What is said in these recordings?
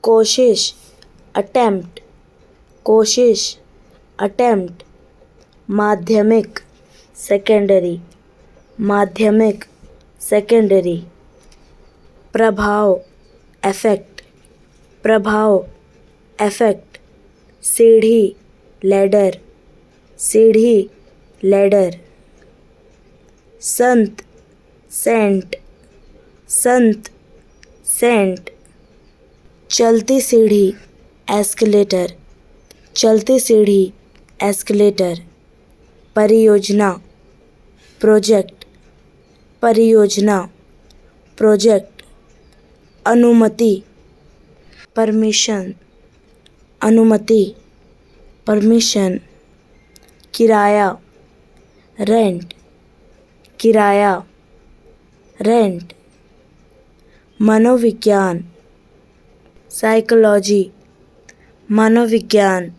कोशिश, अटेम्प्ट, कोशिश, अटेम्प्ट। माध्यमिक, सेकेंडरी, माध्यमिक, सेकेंडरी। प्रभाव, इफेक्ट, प्रभाव, इफेक्ट। सीढ़ी, लैडर, सीढ़ी, लैडर। संत, सेंट, संत, सेंट। चलती सीढ़ी, एस्केलेटर, चलती सीढ़ी, एस्केलेटर। परियोजना, प्रोजेक्ट, परियोजना, प्रोजेक्ट। अनुमति, परमिशन, अनुमति, परमिशन। किराया, रेंट, किराया, रेंट। मनोविज्ञान, साइकोलॉजी, मनोविज्ञान,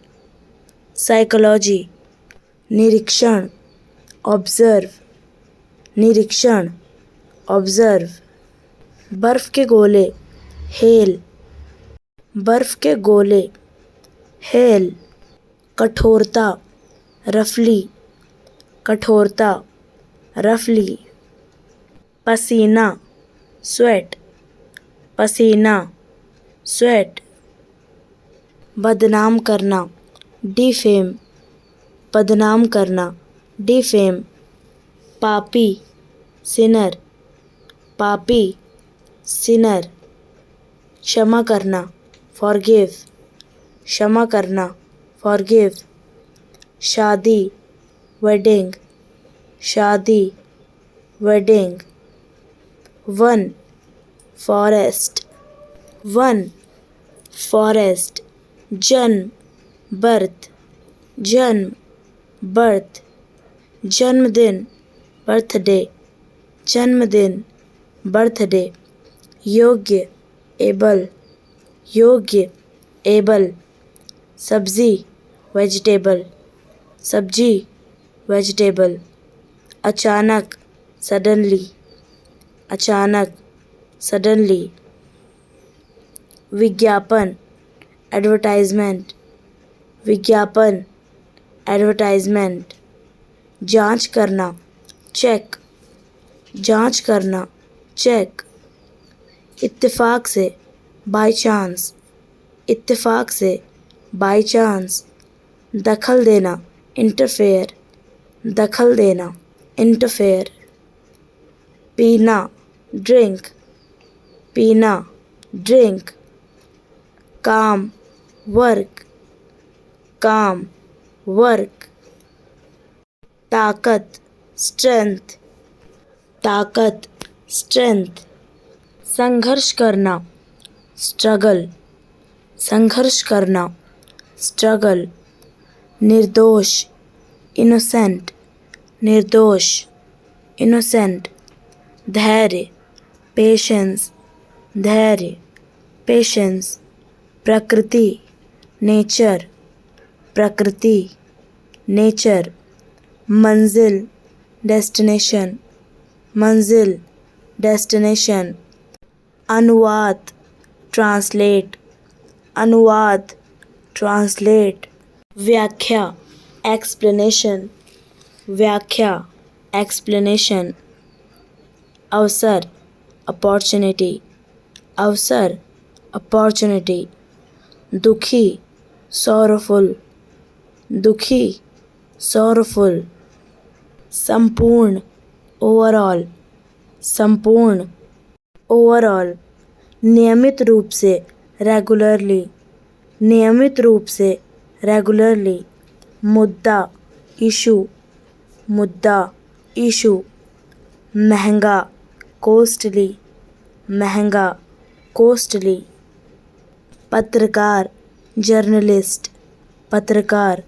साइकोलॉजी। निरीक्षण, ऑब्जर्व, निरीक्षण, ऑब्जर्व। बर्फ के गोले, हेल, बर्फ के गोले, हेल। कठोरता, रफली, कठोरता, रफली। पसीना, स्वेट, पसीना, स्वेट। बदनाम करना, डिफेम, बदनाम करना, डिफेम। पापी, सिनर, पापी, सिनर। क्षमा करना, फॉरगिव, क्षमा करना, फॉरगिव। शादी, वेडिंग, शादी, wedding. One, forest, one, forest. जन्म, बर्थ, जन्म, बर्थ। जन्मदिन, बर्थडे, जन्मदिन, बर्थडे। योग्य, एबल, योग्य, एबल। सब्जी, वेजिटेबल, सब्जी, वेजिटेबल। अचानक, सडनली, अचानक, सडनली। विज्ञापन, एडवर्टाइजमेंट, विज्ञापन, एडवर्टाइजमेंट। जांच करना, चेक, जांच करना, चेक। इत्तेफाक से, बाय चांस, इत्तेफाक से, बाय चांस। दखल देना, इंटरफेयर, दखल देना, इंटरफेयर। पीना, ड्रिंक, पीना, ड्रिंक। काम, वर्क, काम, वर्क। ताकत, स्ट्रेंथ, ताकत, स्ट्रेंथ। संघर्ष करना, स्ट्रगल, संघर्ष करना, स्ट्रगल। निर्दोष, इनोसेंट, निर्दोष, इनोसेंट। धैर्य, पेशेंस, धैर्य, पेशेंस। प्रकृति, नेचर, प्रकृति, नेचर। मंजिल, डेस्टिनेशन, मंजिल, डेस्टिनेशन। अनुवाद, ट्रांसलेट, अनुवाद, ट्रांसलेट। व्याख्या, एक्सप्लेनेशन, व्याख्या, एक्सप्लेनेशन। अवसर, अपॉर्चुनिटी, अवसर, अपॉर्चुनिटी। दुखी, sorrowful, दुखी, sorrowful। संपूर्ण, ओवरऑल, संपूर्ण, ओवरऑल। नियमित रूप से, रेगुलरली, नियमित रूप से, रेगुलरली। मुद्दा, इशू, मुद्दा, इशू। महंगा, कॉस्टली, महंगा, कॉस्टली। पत्रकार, जर्नलिस्ट, पत्रकार,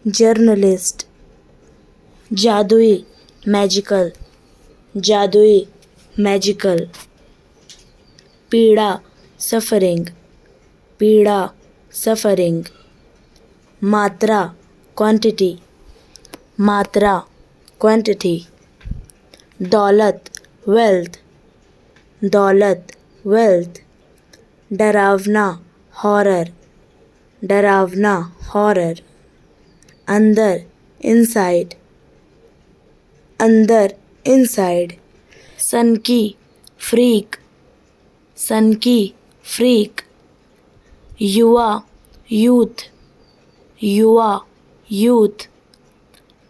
जर्नलिस्ट। जादुई, मैजिकल, जादुई, मैजिकल। पीड़ा, सफरिंग, पीड़ा, सफरिंग। मात्रा, क्वांटिटी, मात्रा, क्वांटिटी। दौलत, वेल्थ, दौलत, वेल्थ। डरावना, हॉरर, डरावना, हॉरर। अंदर, इनसाइड, अंदर, इनसाइड। सन की, फ्रीक, सन की, फ्रीक। युवा, यूथ, युवा, यूथ।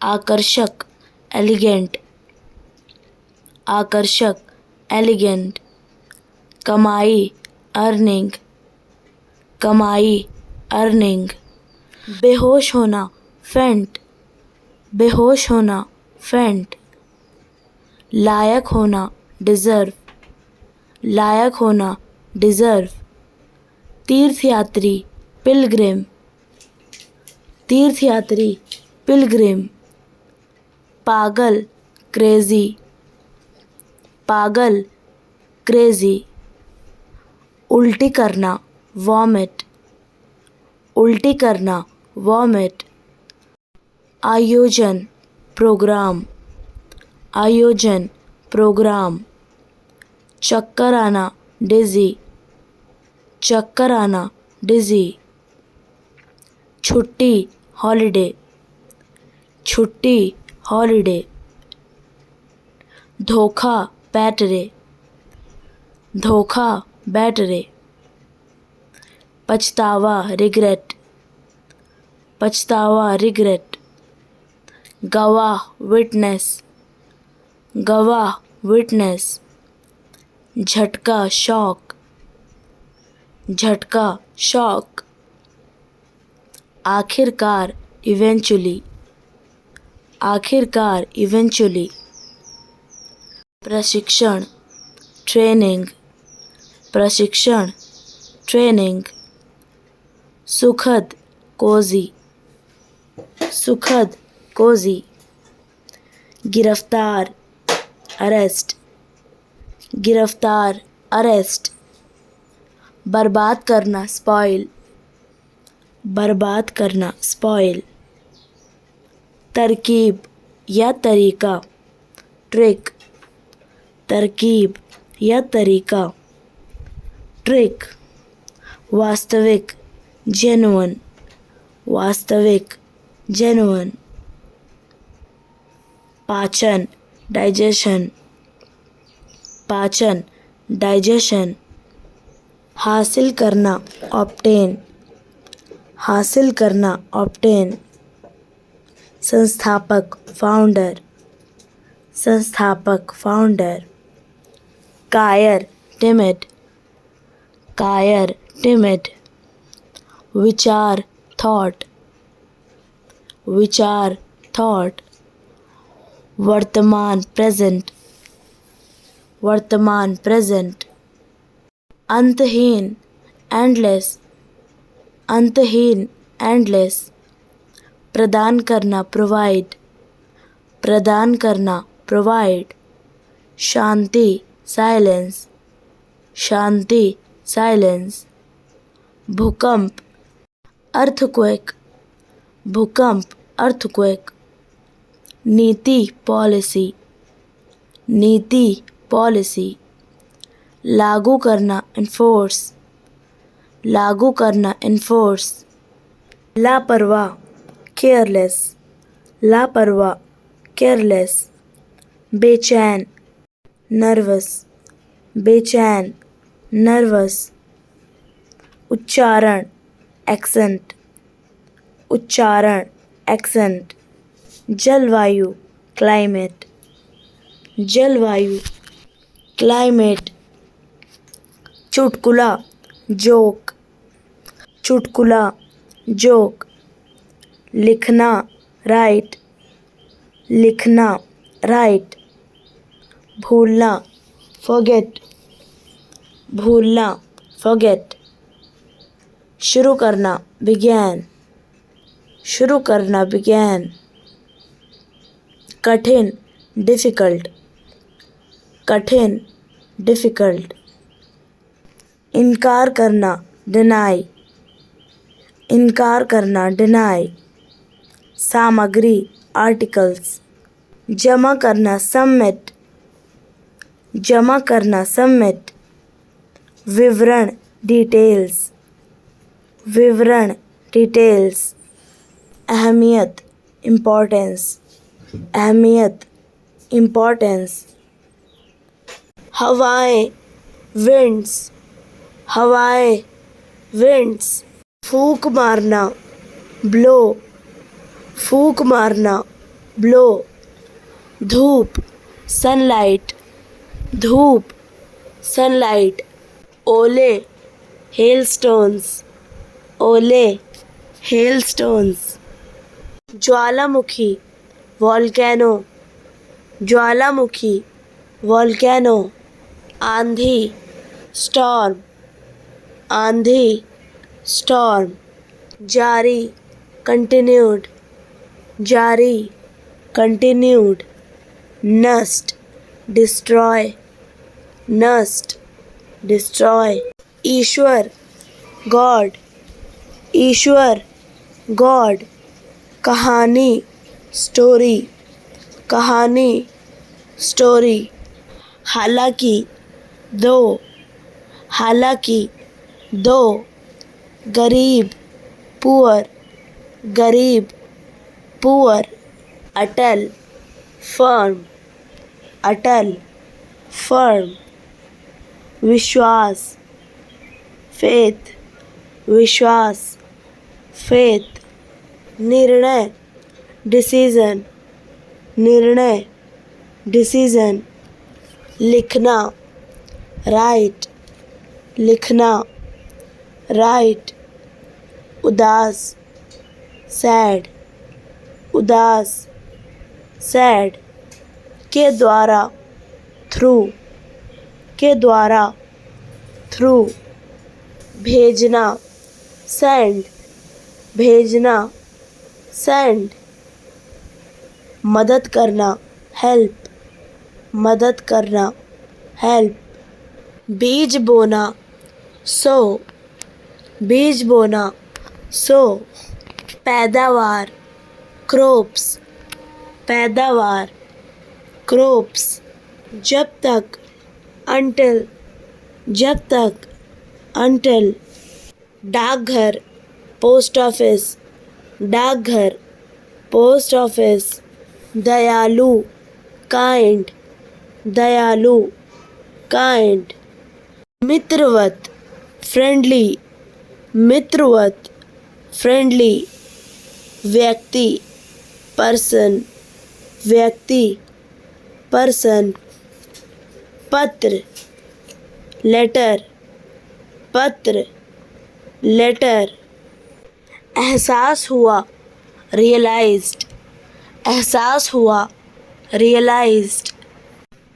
आकर्षक, एलिगेंट, आकर्षक, एलिगेंट। कमाई, अर्निंग, कमाई, अर्निंग। बेहोश होना, फेंट, बेहोश होना, फेंट। लायक होना, डिज़र्व, लायक होना, डिज़र्व। तीर्थयात्री, पिलग्रिम, तीर्थयात्री, पिलग्रिम। पागल, क्रेज़ी, पागल, क्रेज़ी। उल्टी करना, वॉमिट, उल्टी करना, वॉमिट। आयोजन, प्रोग्राम, आयोजन, प्रोग्राम। चक्कर आना, डिज़ी, चक्कर आना, डिज़ी। छुट्टी, हॉलिडे, छुट्टी, हॉलिडे। धोखा, बैटरे, धोखा, बैटरे। पछतावा, रिग्रेट, पछतावा, रिग्रेट। गवाह, विटनेस, गवाह, विटनेस। झटका, शॉक, झटका, शॉक। आखिरकार, इवेंचुअली, आखिरकार, इवेंचुअली। प्रशिक्षण, ट्रेनिंग, प्रशिक्षण, ट्रेनिंग। सुखद, कोजी, सुखद, कोजी। गिरफ्तार, अरेस्ट, गिरफ्तार, अरेस्ट। बर्बाद करना, स्पॉइल, बर्बाद करना, स्पॉइल। तरकीब या तरीका, ट्रिक, तरकीब या तरीका, ट्रिक। वास्तविक, जेन्युइन, वास्तविक, जेन्युइन। पाचन, डाइजेशन, पाचन, डाइजेशन। हासिल करना, ऑब्टेन, हासिल करना, ऑब्टेन। संस्थापक, फाउंडर, संस्थापक, फाउंडर। कायर, टिमिड, कायर, टिमिड। विचार, थॉट, विचार, थॉट। वर्तमान, प्रेजेंट, वर्तमान, प्रेजेंट। अंतहीन, एंडलेस, अंतहीन, एंडलेस। प्रदान करना, प्रोवाइड, प्रदान करना, प्रोवाइड। शांति, साइलेंस, शांति, साइलेंस। भूकंप, अर्थक्वेक, भूकंप, अर्थक्वेक। नीति, पॉलिसी, नीति, पॉलिसी। लागू करना, इन्फोर्स, लागू करना, इन्फोर्स। लापरवाह, केयरलेस, लापरवाह, केयरलेस। बेचैन, नर्वस, बेचैन, नर्वस। उच्चारण, एक्सेंट, उच्चारण, एक्सेंट। जलवायु, क्लाइमेट, जलवायु, क्लाइमेट। चुटकुला, जोक, चुटकुला, जोक। लिखना, राइट, लिखना, राइट। भूलना, फॉरगेट, भूलना, फॉरगेट। शुरू करना, बिगैन, शुरू करना, बिगैन। कठिन, डिफ़िकल्ट, कठिन, डिफ़िकल्ट। इनकार करना, डिनाई, इनकार करना, डिनाई। सामग्री, आर्टिकल्स। जमा करना, सबमिट, जमा करना, सबमिट। विवरण, डिटेल्स, विवरण डिटेल्स, अहमियत इम्पोर्टेंस, अहमियत इम्पोर्टेंस, हवाएं विंड्स, हवाएं विंड्स, फूंक मारना ब्लो, फूंक मारना ब्लो, धूप सनलाइट, धूप सनलाइट, ओले हेलस्टोन्स, ओले हेलस्टोन्स, ज्वालामुखी वॉल्केनो, ज्वालामुखी वॉल्केनो, आंधी स्टॉर्म, आंधी स्टॉर्म, जारी कंटिन्यूड, जारी कंटिन्यूड, नस्ट डिस्ट्रॉय, नस्ट डिस्ट्रॉय, ईश्वर गॉड, ईश्वर गॉड, कहानी स्टोरी, कहानी स्टोरी, हालांकि दो, हालांकि दो, गरीब पुअर, गरीब पुअर, अटल फर्म, अटल फर्म, विश्वास फेथ, विश्वास फेथ, निर्णय डिसीजन, निर्णय डिसीजन, लिखना राइट, लिखना राइट, उदास सैड, उदास सैड, के द्वारा थ्रू, के द्वारा थ्रू, भेजना सेंड, भेजना सेंड, मदद करना हेल्प, मदद करना हेल्प, बीज बोना सो, बीज बोना सो, पैदावार क्रॉप्स, पैदावार क्रॉप्स, जब तक अंटिल, जब तक अंटिल, डाकघर पोस्ट ऑफिस, डाकघर पोस्ट ऑफिस, दयालु काइंड, दयालु काइंड, मित्रवत फ्रेंडली, मित्रवत फ्रेंडली, व्यक्ति पर्सन, व्यक्ति पर्सन, पत्र लेटर, पत्र लेटर, एहसास हुआ रियलाइज्ड, एहसास हुआ रियलाइज्ड,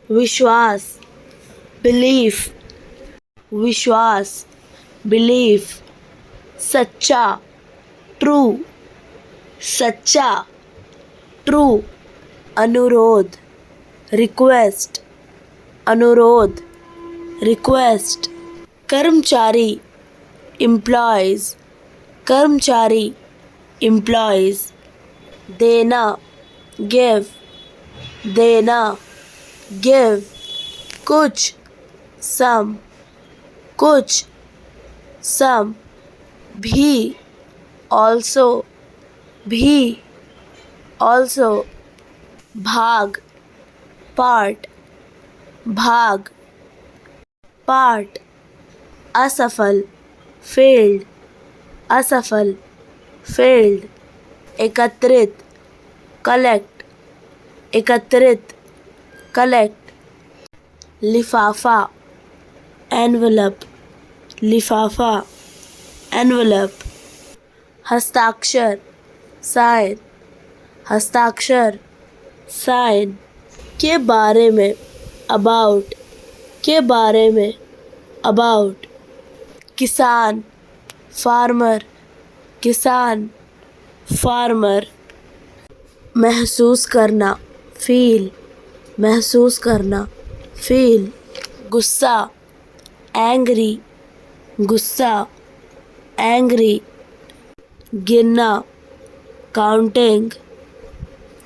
विश्वास बिलीफ, विश्वास बिलीफ, सच्चा ट्रू, सच्चा ट्रू, अनुरोध रिक्वेस्ट, अनुरोध रिक्वेस्ट, कर्मचारी एम्प्लॉयज, कर्मचारी एम्प्लॉयज, देना गिव, देना गिव, कुछ सम, कुछ सम, भी ऑल्सो, भी ऑल्सो, भाग पार्ट, भाग पार्ट, असफल फेल्ड, असफल फेल्ड, एकत्रित कलेक्ट, एकत्रित कलेक्ट, लिफाफा एनवलप, लिफाफा एनवलप, हस्ताक्षर साइन, हस्ताक्षर साइन, के बारे में अबाउट, के बारे में अबाउट, किसान फार्मर, किसान फार्मर, महसूस करना फील, महसूस करना फील, गुस्सा एंग्री, गुस्सा एंग्री, गिनना काउंटिंग,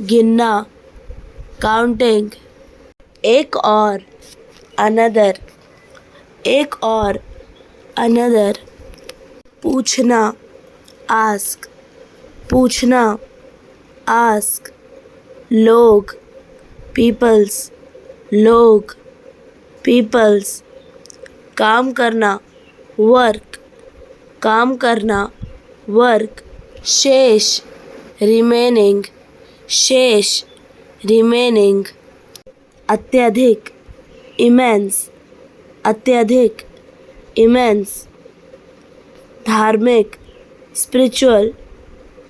गिनना काउंटिंग, एक और अनदर, एक और अनदर, पूछना, आस्क, पूछना, आस्क, लोग, पीपल्स, लोग, पीपल्स, काम करना, वर्क, काम करना, वर्क, शेष, रिमेनिंग, शेष, रिमेनिंग, अत्यधिक, इमेंस, अत्यधिक, इमेंस, धार्मिक, स्पिरिचुअल,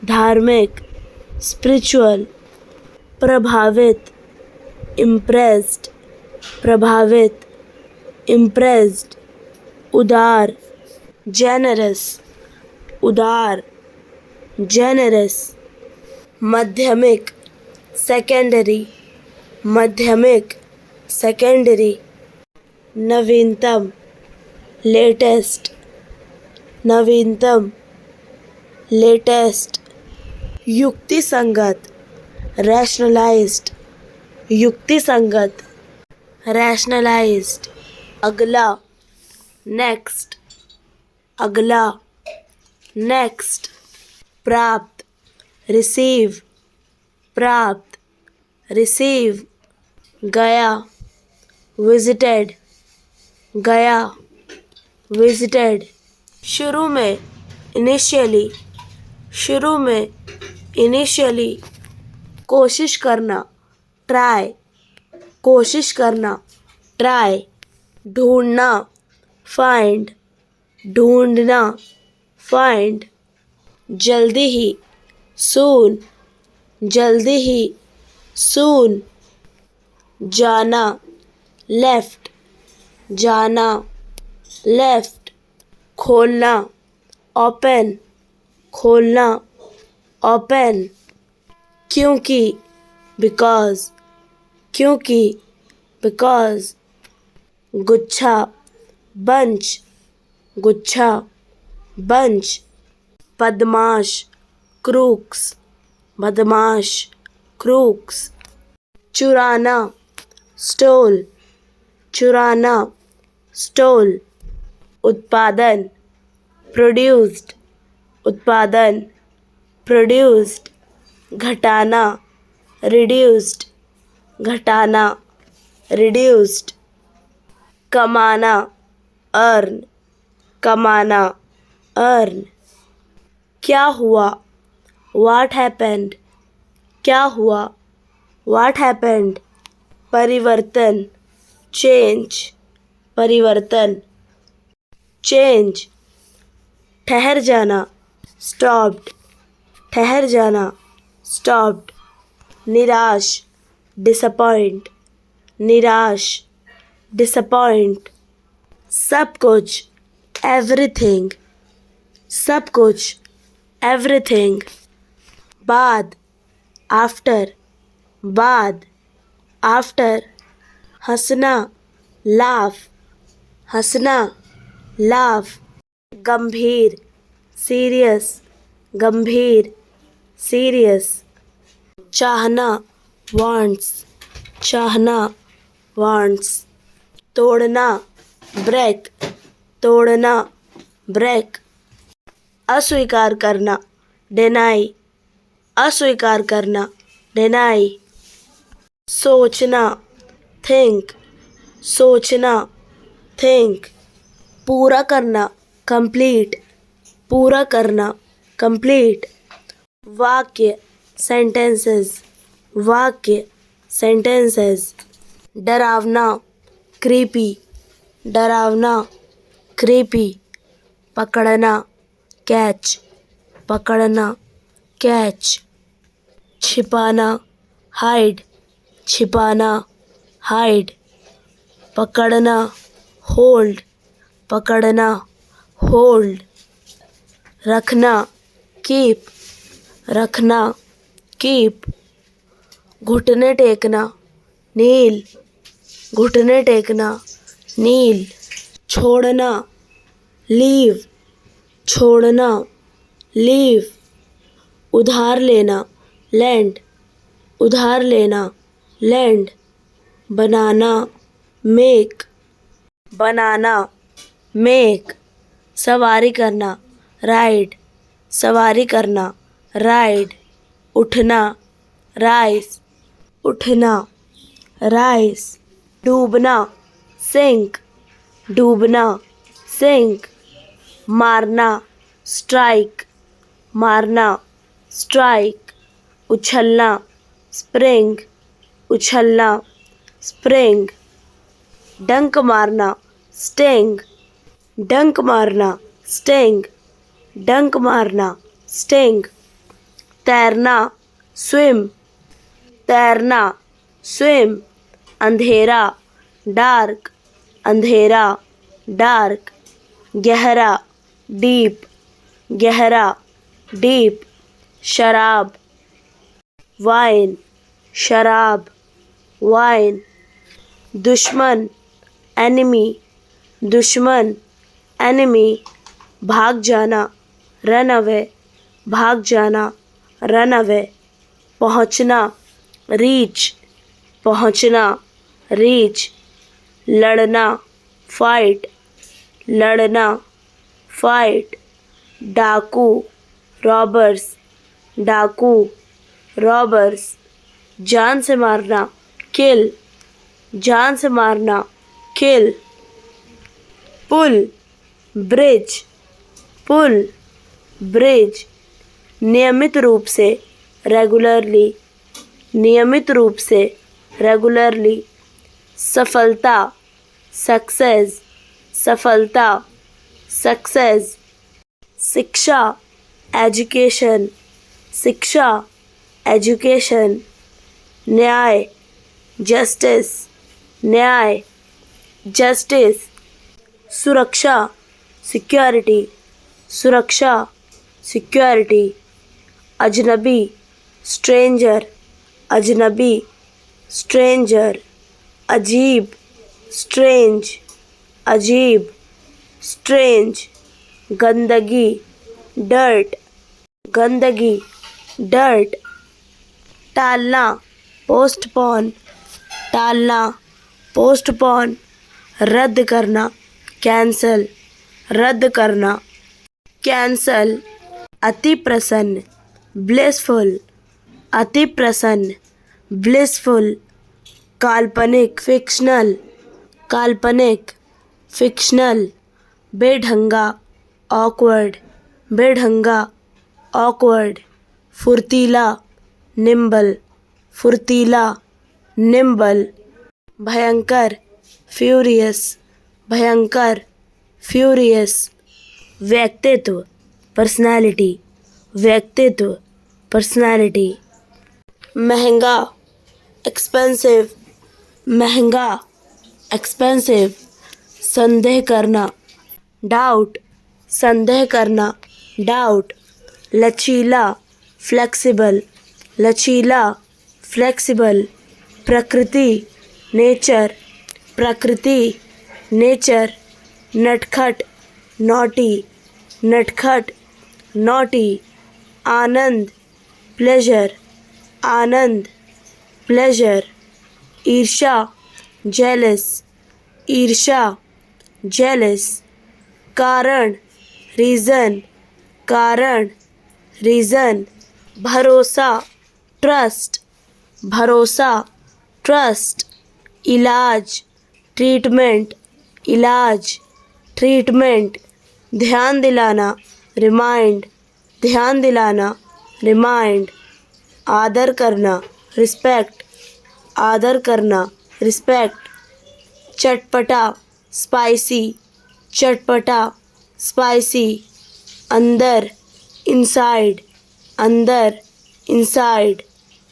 धार्मिक, स्पिरिचुअल, प्रभावित, इम्प्रेस्ड, प्रभावित, इम्प्रेस्ड, उदार, जेनरस, उदार, जेनरस, माध्यमिक, सेकेंडरी, माध्यमिक, सेकेंडरी, नवीनतम, लेटेस्ट, नवीनतम, लेटेस्ट, युक्तिसंगत, रैशनलाइज्ड, युक्तिसंगत, रैशनलाइज्ड, अगला, नेक्स्ट, अगला, नेक्स्ट, प्राप्त, रिसीव, प्राप्त, रिसीव, गया, विजिटेड, गया, विजिटेड, शुरू में, इनिशियली, शुरू में, इनिशियली, कोशिश करना, ट्राई, कोशिश करना, ट्राई, ढूंढना, फाइंड, ढूंढना, फाइंड, जल्दी ही, सून, जल्दी ही, सून, जाना, लेफ्ट, जाना, लेफ्ट, खोलना, ओपन, खोलना, ओपन, क्योंकि, बिकॉज, क्योंकि, बिकॉज, गुच्छा, बंच, गुच्छा, बंच, बदमाश, क्रूक्स, बदमाश, क्रूक्स, चुराना, स्टोल, चुराना, स्टोल, उत्पादन, प्रोड्यूस्ड, उत्पादन, प्रोड्यूस्ड, घटाना, रिड्यूस्ड, घटाना, रिड्यूस्ड, कमाना, अर्न, कमाना, अर्न, क्या हुआ, व्हाट हैपेंड, क्या हुआ, व्हाट हैपेंड, परिवर्तन, चेंज, परिवर्तन, चेंज, ठहर जाना, स्टॉप्ड, ठहर जाना, स्टॉप्ड, निराश, डिसअपॉइंट, निराश, डिसअपॉइंट, सब कुछ, एवरीथिंग, सब कुछ, एवरीथिंग, बाद, आफ्टर, बाद, आफ्टर, हंसना, लाफ, हंसना, लाफ, गंभीर, सीरियस, गंभीर, सीरियस, चाहना, वांट्स, चाहना, वांट्स, तोड़ना, ब्रेक, तोड़ना, ब्रेक, अस्वीकार करना, डिनाई, अस्वीकार करना, डिनाई, सोचना, थिंक, सोचना, थिंक, पूरा करना, कंप्लीट, पूरा करना, कंप्लीट, वाक्य, सेंटेंसेस, वाक्य, सेंटेंसेस, डरावना, क्रीपी, डरावना, क्रीपी, पकड़ना, कैच, पकड़ना, कैच, छिपाना, हाइड, छिपाना, हाइड, पकड़ना, होल्ड, पकड़ना, होल्ड, रखना, कीप, रखना, कीप, घुटने टेकना, नील, घुटने टेकना, नील, छोड़ना, लीव, छोड़ना, लीव, उधार लेना, लैंड, उधार लेना, लैंड, बनाना, मेक, बनाना, मेक, सवारी करना, राइड, सवारी करना, राइड, उठना, राइज, उठना, राइज, डूबना, सिंक, डूबना, सिंक, मारना, स्ट्राइक, मारना, स्ट्राइक, उछलना, स्प्रिंग, उछलना, स्प्रिंग, डंक मारना, स्टिंग, डंक मारना, स्टिंग, डंक मारना, स्टिंग, तैरना, स्विम, तैरना, स्विम, अंधेरा, डार्क, अंधेरा, डार्क, गहरा, डीप, गहरा, डीप, शराब, वाइन, शराब, वाइन, दुश्मन, एनिमी, दुश्मन, एनिमी, भाग जाना, रन अवे, भाग जाना, रन अवे, पहुँचना, रीच, पहुँचना, रीच, लड़ना, फाइट, लड़ना, फाइट, डाकू, रॉबर्स, डाकू, रॉबर्स, जान से मारना, किल, जान से मारना, किल, पुल, ब्रिज, पुल, ब्रिज, नियमित रूप से, रेगुलरली, नियमित रूप से, रेगुलरली, सफलता, सक्सेस, सफलता, सक्सेस, शिक्षा, एजुकेशन, शिक्षा, एजुकेशन, न्याय, जस्टिस, न्याय, जस्टिस, सुरक्षा, सिक्योरिटी, सुरक्षा, सिक्योरिटी, अजनबी, स्ट्रेंजर, अजनबी, स्ट्रेंजर, अजीब, स्ट्रेंज, अजीब, स्ट्रेंज, गंदगी, डर्ट, गंदगी, डर्ट, टालना, पोस्टपोन, टालना, पोस्टपोन, रद्द करना, कैंसल, रद्द करना, कैंसल, अति प्रसन्न, ब्लिसफुल, अति प्रसन्न, ब्लिसफुल, काल्पनिक, फिक्शनल, काल्पनिक, फिक्शनल, बेढंगा, ऑकवर्ड, बेढंगा, ऑकवर्ड, फुर्तीला, निम्बल, फुर्तीला, निम्बल, भयंकर, फ्यूरियस, भयंकर, फ्यूरियस, व्यक्तित्व, पर्सनालिटी, व्यक्तित्व, पर्सनालिटी, महंगा, एक्सपेंसिव, महंगा, एक्सपेंसिव, संदेह करना, डाउट, संदेह करना, डाउट, लचीला, फ्लेक्सिबल, लचीला, फ्लेक्सिबल, प्रकृति, नेचर, प्रकृति, नेचर, नटखट, नॉटी, नटखट, नॉटी, आनंद, प्लेजर, आनंद, प्लेजर, ईर्ष्या, जेलस, ईर्ष्या, जेलस, कारण, रीज़न, कारण, रीज़न, भरोसा, ट्रस्ट, भरोसा, ट्रस्ट, इलाज, ट्रीटमेंट, इलाज, ट्रीटमेंट, ध्यान दिलाना, रिमाइंड, ध्यान दिलाना, रिमाइंड, आदर करना, रिस्पेक्ट, आदर करना, रिस्पेक्ट, चटपटा, स्पाइसी, चटपटा, स्पाइसी, अंदर, इनसाइड, अंदर, इनसाइड,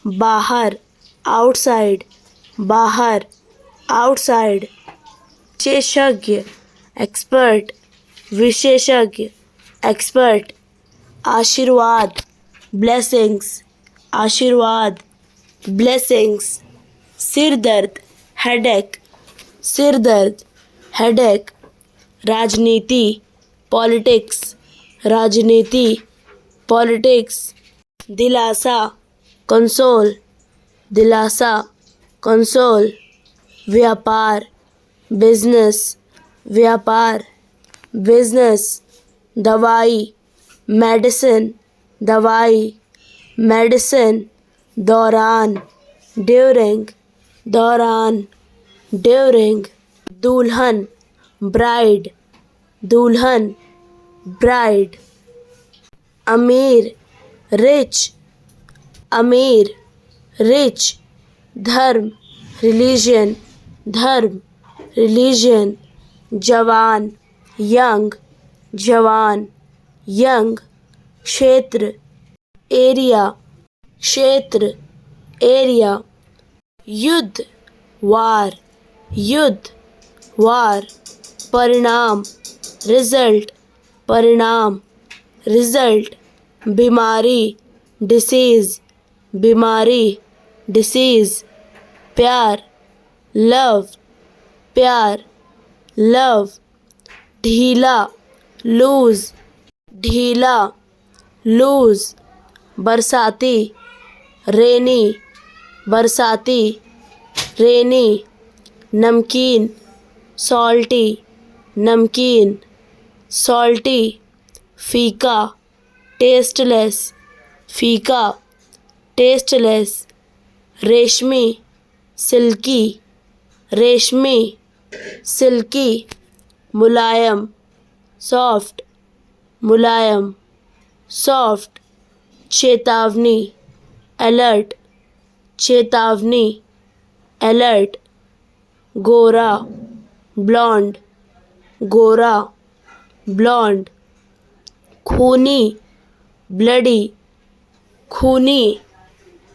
बाहर, आउटसाइड, बाहर, आउटसाइड, विशेषज्ञ, एक्सपर्ट, विशेषज्ञ, एक्सपर्ट, आशीर्वाद, ब्लेसिंग्स, आशीर्वाद, ब्लेसिंग्स, सिर दर्द, हेडेक, सिर दर्द, हेडेक, राजनीति, पॉलिटिक्स, राजनीति, पॉलिटिक्स, दिलासा, कंसोल, दिलासा, कंसोल, व्यापार, बिजनेस, व्यापार, बिजनेस, दवाई, मेडिसिन दवाई, मेडिसिन दौरान, ड्यूरिंग दौरान, ड्यूरिंग, दुल्हन ब्राइड, दुल्हन ब्राइड, अमीर रिच, अमीर रिच, धर्म रिलीजन, धर्म रिलीजन, जवान यंग, जवान यंग, क्षेत्र एरिया, क्षेत्र एरिया, युद्ध वार, युद्ध वार, परिणाम रिजल्ट, परिणाम रिजल्ट, बीमारी डिसीज, बीमारी डिसीज, प्यार लव, प्यार लव, ढीला लूज, ढीला लूज, बरसाती रेनी, बरसाती रेनी, नमकीन सॉल्टी, नमकीन सॉल्टी, फीका टेस्टलेस, फीका टेस्टलेस, रेशमी सिल्की, रेशमी सिल्की, मुलायम सॉफ्ट, मुलायम सॉफ्ट, चेतावनी अलर्ट, चेतावनी अलर्ट, गोरा ब्लॉन्ड, गोरा ब्लॉन्ड, खूनी ब्लडी, खूनी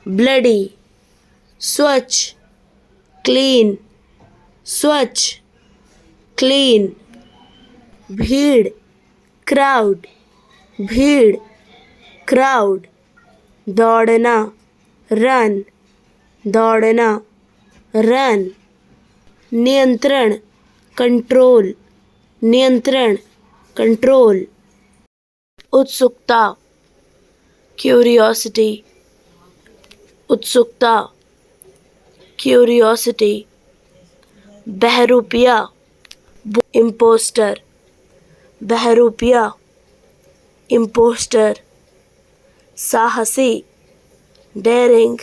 ब्लडी, स्वच्छ क्लीन, स्वच्छ क्लीन, भीड़ क्राउड, भीड़ क्राउड, दौड़ना रन, दौड़ना रन, नियंत्रण कंट्रोल, नियंत्रण कंट्रोल, उत्सुकता क्यूरियोसिटी, उत्सुकता क्यूरियोसिटी, बहरूपिया इम्पोस्टर, बहरूपिया इम्पोस्टर, साहसी डेयरिंग,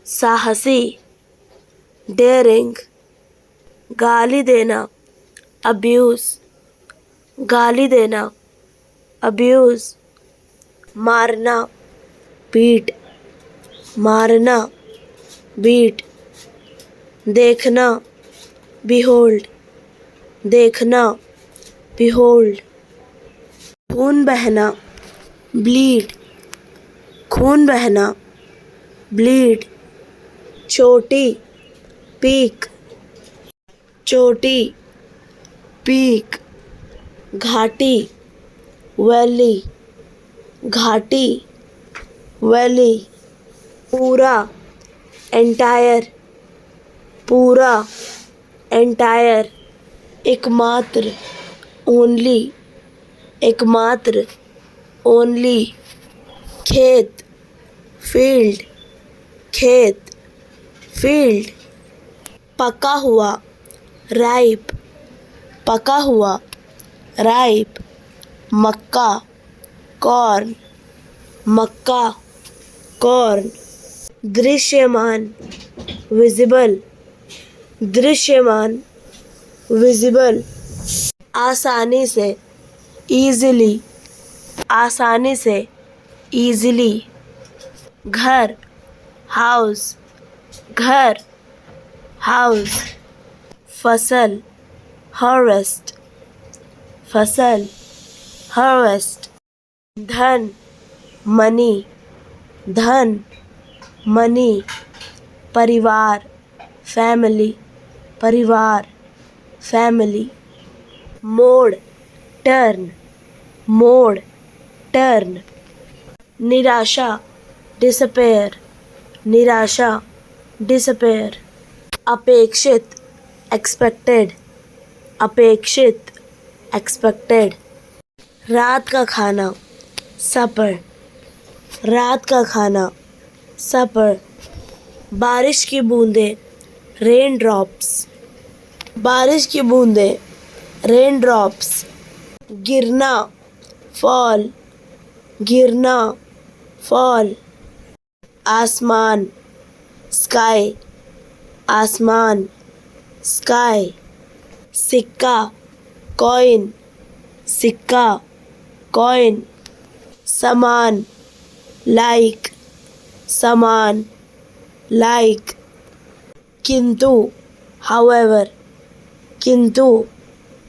साहसी डेयरिंग, गाली देना अब्यूज़, गाली देना अब्यूज़, मारना बीट, मारना बीट, देखना बिहोल्ड, देखना बिहोल्ड, खून बहना ब्लीड, खून बहना ब्लीड, चोटी पीक, चोटी पीक, घाटी वैली, घाटी वैली, पूरा एंटायर, पूरा एंटायर, एकमात्र ओनली, एकमात्र ओनली, खेत फील्ड, खेत फील्ड, पका हुआ राइप, पका हुआ राइप, मक्का कॉर्न, मक्का कॉर्न, दृश्यमान विजिबल, दृश्यमान विजिबल, आसानी से ईजिली, आसानी से ईजिली, घर हाउस, घर हाउस, फसल हार्वेस्ट, फसल हार्वेस्ट, धन मनी, धन मनी, परिवार फैमिली, परिवार फैमिली, मोड़ टर्न, मोड़ टर्न, निराशा डिसअपेयर, निराशा डिसअपेयर, अपेक्षित एक्सपेक्टेड, अपेक्षित एक्सपेक्टेड, रात का खाना सपर, रात का खाना सपर, बारिश की बूंदें रेन ड्रॉप्स, बारिश की बूंदें रेन ड्रॉप्स, गिरना फॉल, गिरना, fall, आसमान, sky, आसमान, sky, सिक्का, coin, सिक्का, coin, समान, like, समान, like, किंतु, however, किंतु,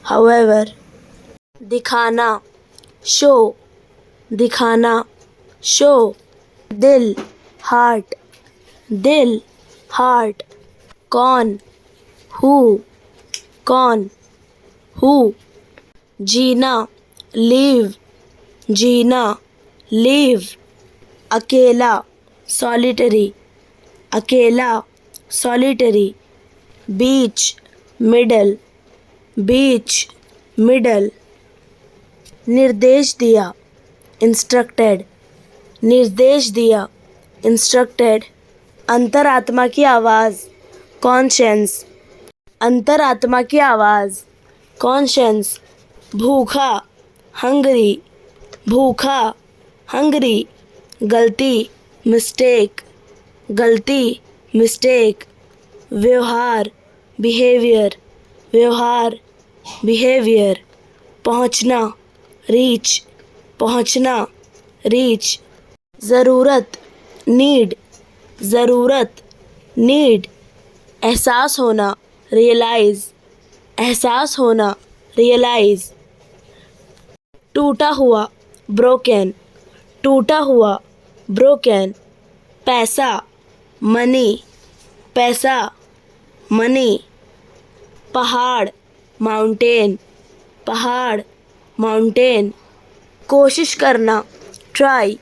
however, दिखाना, show, दिखाना, show, दिल, heart, दिल, heart, कौन, who, कौन, who, जीना, live, जीना, live, अकेला, solitary, अकेला, solitary, बीच, middle, बीच, middle, निर्देश दिया, instructed, निर्देश दिया, instructed, अंतरात्मा की आवाज़, conscience, अंतरात्मा की आवाज़, conscience, भूखा, hungry, भूखा, hungry, गलती, mistake, गलती, mistake, व्यवहार, behavior, व्यवहार, behavior, पहुँचना, reach, पहुँचना, reach, ज़रूरत, need, ज़रूरत, need, एहसास होना, realize, एहसास होना, realize, टूटा हुआ, broken, टूटा हुआ, broken, पैसा, money, पैसा, money, पहाड़, mountain, पहाड़, mountain, कोशिश करना, try,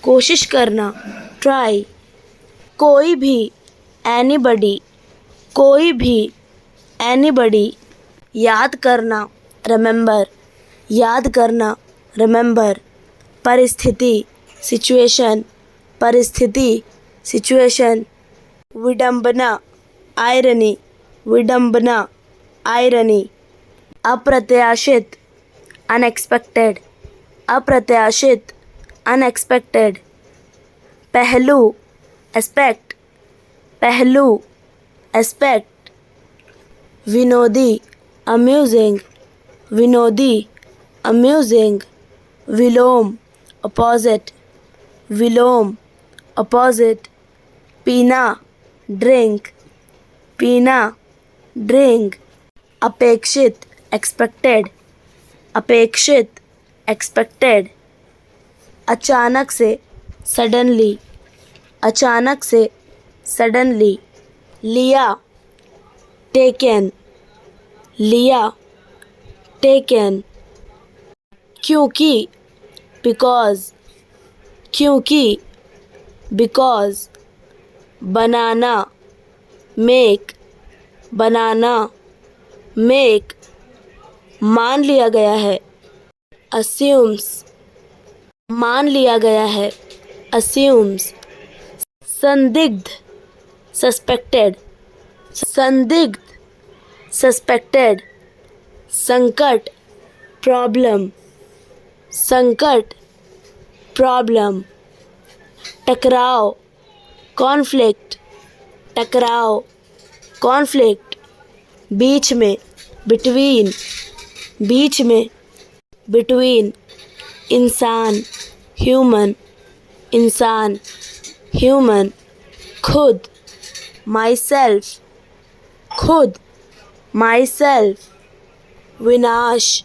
कोशिश करना, try, कोई भी, anybody, कोई भी, anybody, याद करना, remember, याद करना, remember, परिस्थिति, situation, परिस्थिति, situation, विडंबना, irony, विडंबना, irony, अप्रत्याशित, unexpected, अप्रत्याशित, unexpected, पहलू, aspect, पहलू, aspect, विनोदी, amusing, विनोदी, amusing, विलोम, opposite, विलोम, opposite, पीना, drink, पीना, drink, अपेक्षित, expected, अपेक्षित, expected, अचानक से, suddenly, अचानक से, suddenly, लिया, taken, लिया, taken, क्योंकि, because, क्योंकि, because, banana, make, banana, make, मान लिया गया है, assumes, मान लिया गया है, assumes, संदिग्ध, suspected, संदिग्ध, suspected, संकट, problem, संकट, problem, टकराव, conflict, टकराव, conflict, बीच में, between, बीच में, between, इंसान, human, इंसान, human, खुद, myself, खुद, myself, विनाश,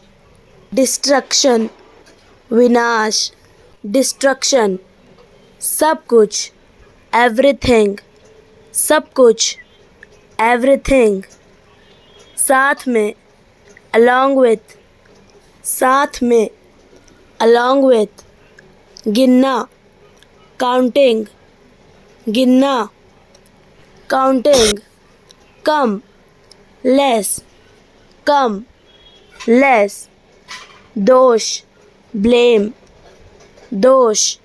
destruction, विनाश, destruction, सब कुछ, everything, सब कुछ, everything, साथ में, along with, साथ में, along with, गिनना, counting, गिनना, counting, कम, less, कम, less, दोष, blame, दोष,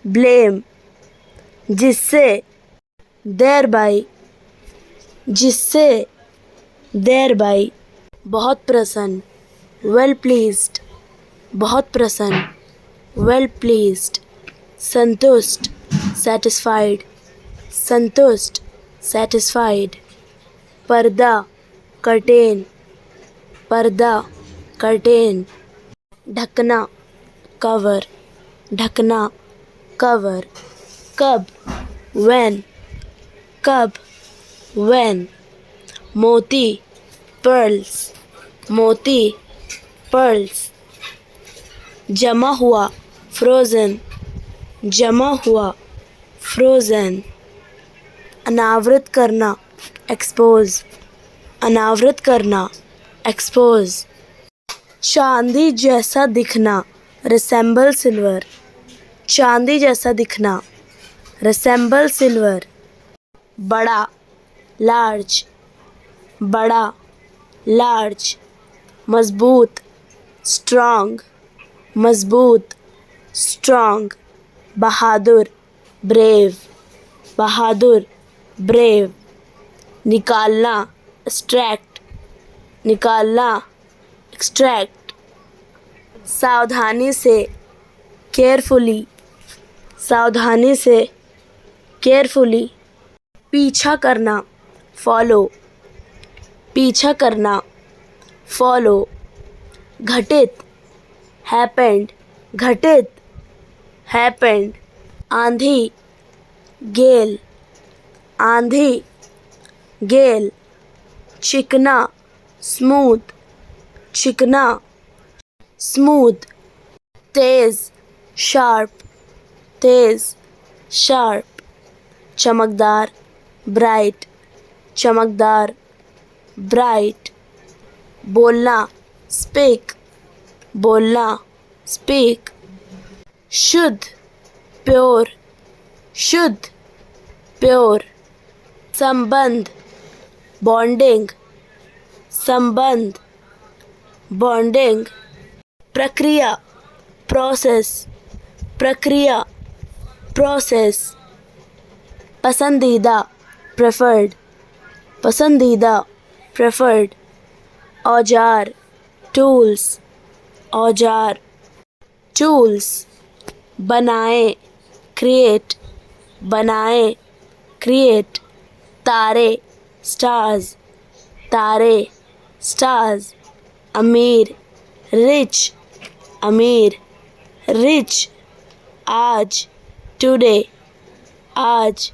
blame, जिससे, thereby, जिससे, thereby, बहुत प्रसन्न, well pleased, बहुत प्रसन्न, well pleased, संतुष्ट, satisfied, संतुष्ट, satisfied, पर्दा, curtain, पर्दा, curtain, ढकना, cover, ढकना, cover, कब, when, कब, when, मोती, pearls, मोती, pearls, जमा हुआ, frozen, जमा हुआ, frozen, अनावृत करना, expose, अनावृत करना, expose, चांदी जैसा दिखना, resemble silver, चांदी जैसा दिखना, resemble silver, बड़ा, large, बड़ा, large, मजबूत, strong, मजबूत, strong, बहादुर, brave, बहादुर, brave, निकालना, extract, निकालना, extract, सावधानी से, carefully, सावधानी से, carefully, पीछा करना, follow, पीछा करना, follow, घटित, happened, घटित, happened, आंधी, gale, आंधी, gale, चिकना, smooth, चिकना, smooth, तेज, sharp, तेज, sharp, चमकदार, bright, चमकदार, bright, बोलना, speak, बोलना, speak, शुद्ध, pure, शुद्ध, pure, संबंध, bonding, संबंध, bonding, प्रक्रिया, process, प्रक्रिया, process, पसंदीदा, preferred, पसंदीदा, preferred, औजार, tools, औजार, tools, बनाए, create, बनाए, create, तारे, stars, तारे, stars, अमीर, rich, अमीर, rich, आज, today, आज,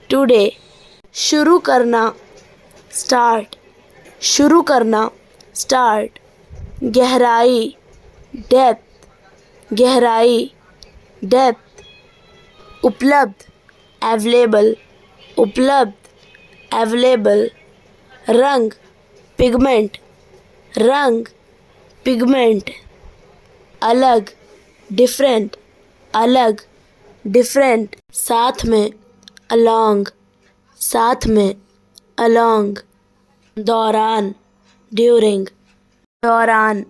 today, शुरू करना, start, शुरू करना, start, गहराई, depth, गहराई, depth, उपलब्ध, available, उपलब्ध, available, रंग, pigment, रंग, pigment, अलग, different, अलग, different, साथ में, along, साथ में, along, दौरान, during, दौरान,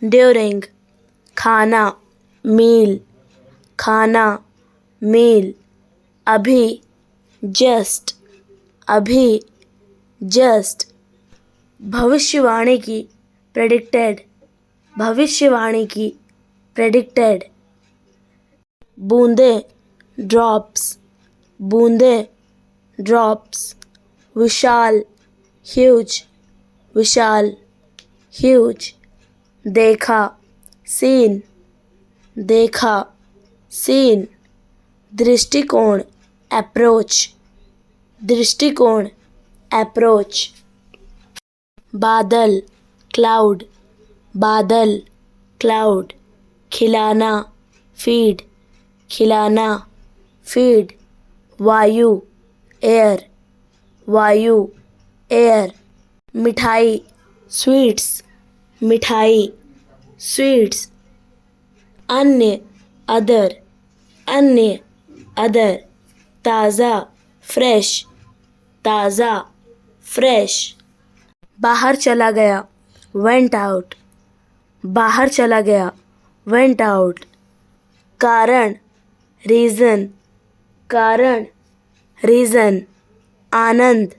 during, खाना, meal, खाना, meal, अभी, just, अभी, just, भविष्यवाणी की, predicted, भविष्यवाणी की, predicted, बूंदे, drops, बूंदे, drops, विशाल, huge, विशाल, huge, देखा, seen, देखा, seen, दृष्टिकोण, approach, दृष्टिकोण, approach, बादल, cloud, बादल, cloud, खिलाना, feed, खिलाना, feed, वायु, air, वायु, air, मिठाई, sweets, मिठाई, sweets, अन्य, other, अन्य, other, ताज़ा, fresh, ताज़ा, fresh, बाहर चला गया, went out, बाहर चला गया, went out, कारण, reason, कारण, reason, आनंद,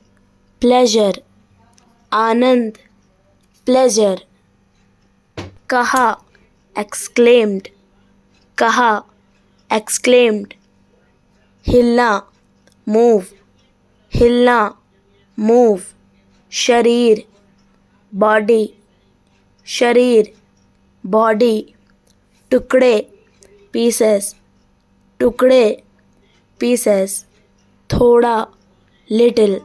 pleasure, आनंद, pleasure, कहा, exclaimed, कहा, exclaimed, हिलना, move, हिलना, move, शरीर, body, शरीर, body, टुकड़े, pieces, टुकड़े, pieces, थोड़ा, little,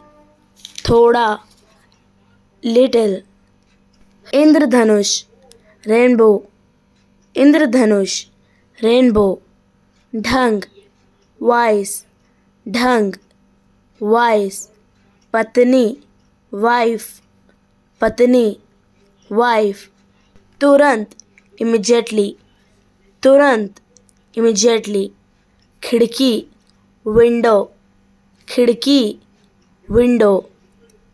थोड़ा, little, इंद्रधनुष, रेनबो, इंद्रधनुष, रेनबो, ढंग, वाइस, ढंग, वाइस, पत्नी, वाइफ, पत्नी, वाइफ, तुरंत, immediately, तुरंत, immediately, खिड़की, विंडो, खिड़की, विंडो,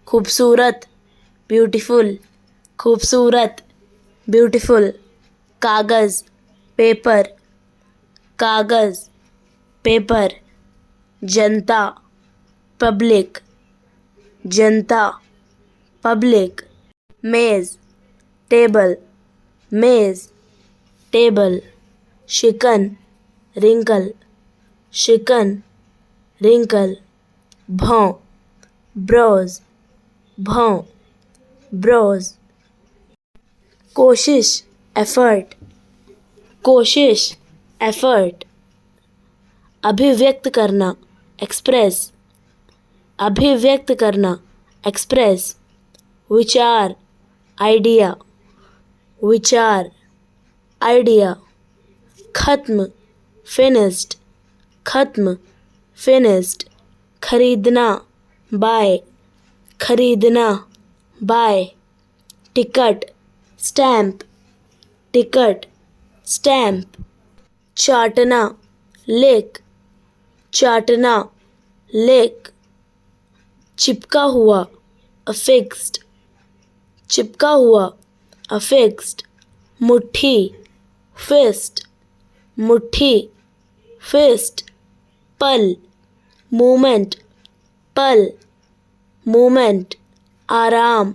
खूबसूरत, ब्यूटीफुल, खूबसूरत, ब्यूटीफुल, कागज़, पेपर, कागज़, पेपर, जनता, पब्लिक, जनता, पब्लिक, मेज़, टेबल, मेज़, टेबल, शिकन, रिंकल, शिकन, रिंकल, भौं, ब्रोज, भौं, ब्रोज, कोशिश, एफर्ट, कोशिश, एफर्ट, अभिव्यक्त करना, एक्सप्रेस, अभिव्यक्त करना, एक्सप्रेस, विचार, आइडिया, विचार, आइडिया, खत्म, फिनिश्ड, खत्म, फिनिश्ड, खरीदना, बाय, खरीदना, buy, ticket, stamp, ticket, stamp, चाटना, लिक, चाटना, लिक, चिपका हुआ, अफिक्स्ड, चिपका हुआ, अफिक्स्ड, मुट्ठी, फिस्ट, मुट्ठी, फिस्ट, पल, मोमेंट, पल, मोमेंट, आराम,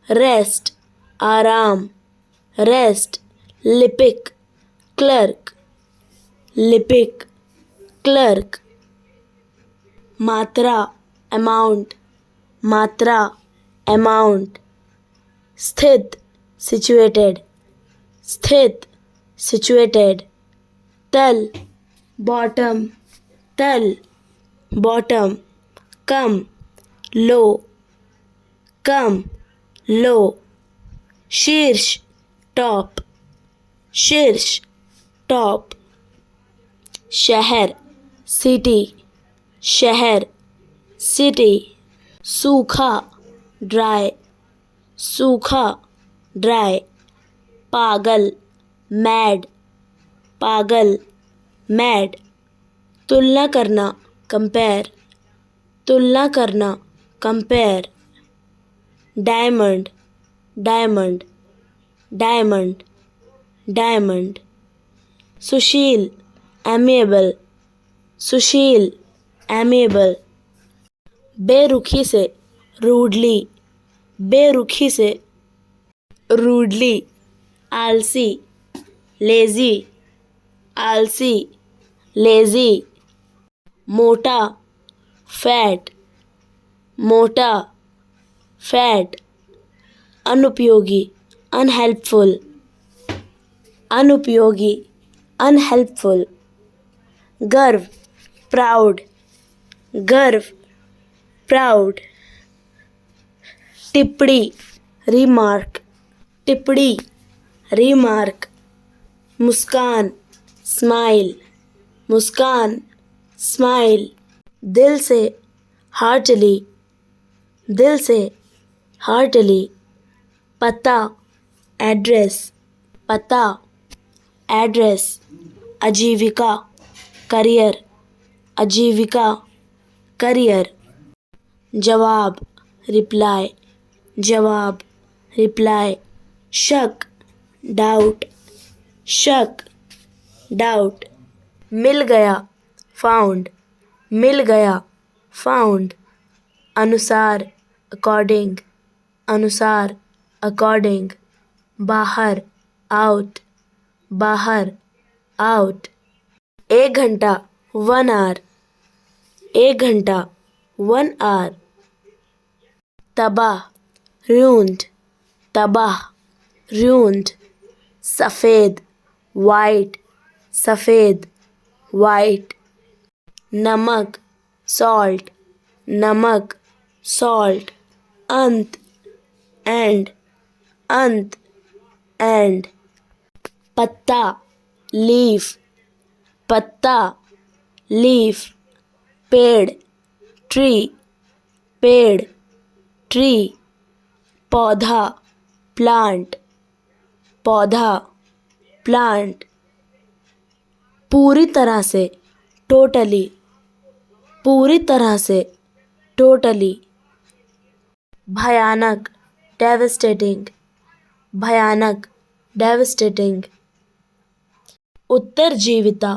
रेस्ट, आराम, रेस्ट, लिपिक, क्लर्क, लिपिक, क्लर्क, मात्रा, अमाउंट, मात्रा, अमाउंट, स्थित, सिचुएटेड, स्थित, सिचुएटेड, तल, बॉटम, तल, बॉटम, कम, लो, कम, लो, शीर्ष, टॉप, शीर्ष, टॉप, शहर, सिटी, शहर, सिटी, सूखा, ड्राई, सूखा, ड्राई, पागल, मैड, पागल, मैड, तुलना करना, कंपेयर, तुलना करना, compare, diamond, diamond, diamond, diamond, सुशील, एमिएबल, सुशील, एमिएबल, बेरुखी से, रूडली, बेरुखी से, रूडली, आलसी, लेजी, आलसी, लेजी, मोटा, फैट, मोटा, फैट, अनुपयोगी, अनहेल्पफुल, अनुपयोगी, अनहेल्पफुल, गर्व, प्राउड, गर्व, प्राउड, टिप्पणी, रिमार्क, टिप्पणी, रिमार्क, मुस्कान, स्माइल, मुस्कान, स्माइल, दिल से, हार्टली, दिल से, हार्टली, पता, एड्रेस, पता, एड्रेस, आजीविका, करियर, आजीविका, करियर, जवाब, रिप्लाई, जवाब, रिप्लाई, शक, डाउट, शक, डाउट, मिल गया, फाउंड, मिल गया, फाउंड, अनुसार, अकॉर्डिंग, अनुसार, अकॉर्डिंग, बाहर, आउट, बाहर, आउट। 1 घंटा 1 hour, 1 घंटा 1 hour। तबाह ruined, तबाह ruined। सफ़ेद white, सफ़ेद white। नमक salt, नमक salt। अंत end, अंत end। पत्ता leaf, पत्ता leaf। पेड़ tree, पेड़ tree। पौधा plant, पौधा plant। पूरी तरह से totally, पूरी तरह से totally। भयानक devastating, भयानक devastating। उत्तरजीविता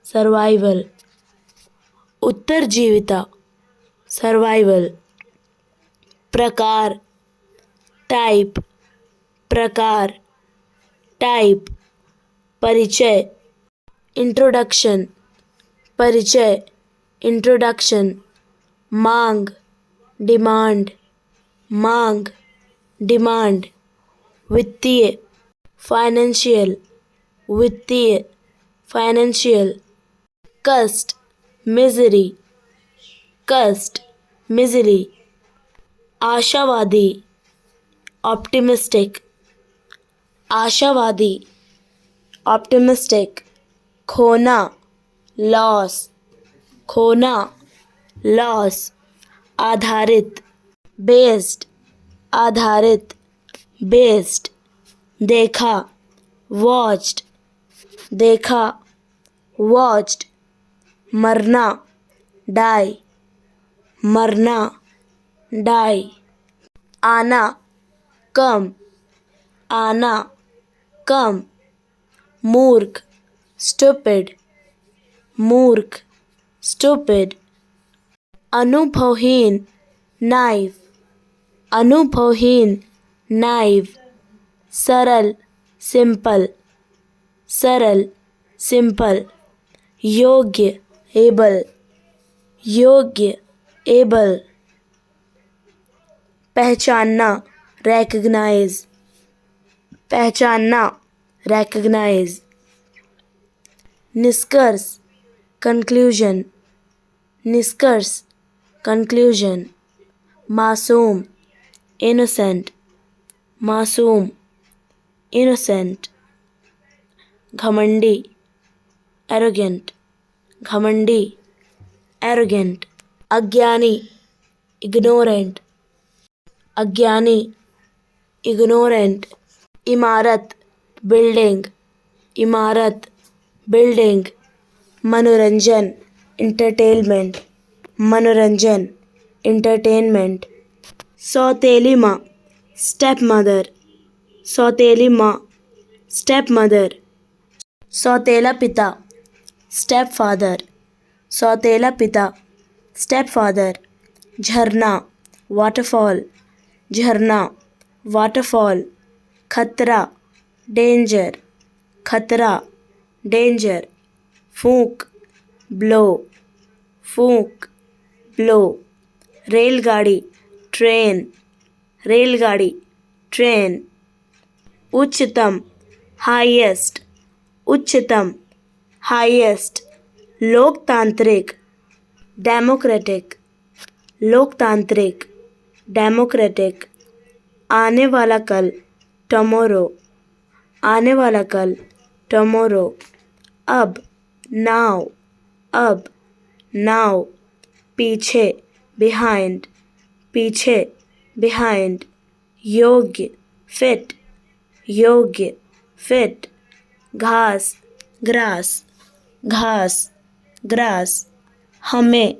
survival, उत्तरजीविता survival। प्रकार टाइप, प्रकार टाइप। परिचय इंट्रोडक्शन, परिचय इंट्रोडक्शन। मांग डिमांड, मांग डिमांड। वित्तीय फाइनेंशियल, वित्तीय फाइनेंशियल। कष्ट मिजरी, कष्ट मिजरी। आशावादी ऑप्टिमिस्टिक, आशावादी ऑप्टिमिस्टिक। खोना लॉस, खोना लॉस। आधारित बेस्ड, आधारित बेस्ड। देखा वॉच्ड, देखा वॉच्ड। मरना डाई, मरना डाई। आना कम, आना कम। मूर्ख स्टूपिड, मूर्ख स्टूपिड। अनुभवहीन नाइफ, अनुभवहीन नाइफ। सरल सिंपल, सरल सिंपल। योग्य एबल, योग्य एबल। पहचानना recognize, पहचानना recognize। निष्कर्ष conclusion, निष्कर्ष conclusion। मासूम innocent, मासूम innocent। घमंडी arrogant, घमंडी arrogant। अज्ञानी ignorant, अज्ञानी ignorant। इमारत बिल्डिंग, इमारत बिल्डिंग। मनोरंजन entertainment, मनोरंजन entertainment। सौतेली माँ स्टेप मदर, सौतेली माँ स्टेप मदर। सौतेला पिता स्टेप फादर, सौतेला पिता स्टेप फादर। झरना वाटरफॉल, झरना वाटरफॉल। खतरा डेंजर, खतरा डेंजर। फूंक ब्लो, फूंक ब्लो। रेलगाड़ी ट्रेन, रेलगाड़ी ट्रेन। उच्चतम हाईएस्ट, उच्चतम हाईएस्ट। लोकतांत्रिक डेमोक्रेटिक, लोकतांत्रिक डेमोक्रेटिक। आने वाला कल टमोरो, आने वाला कल टमोरो। अब नाउ, अब नाउ। पीछे बिहाइंड, पीछे बिहाइंड। योग्य फिट, योग्य फिट। घास ग्रास, घास ग्रास। हमें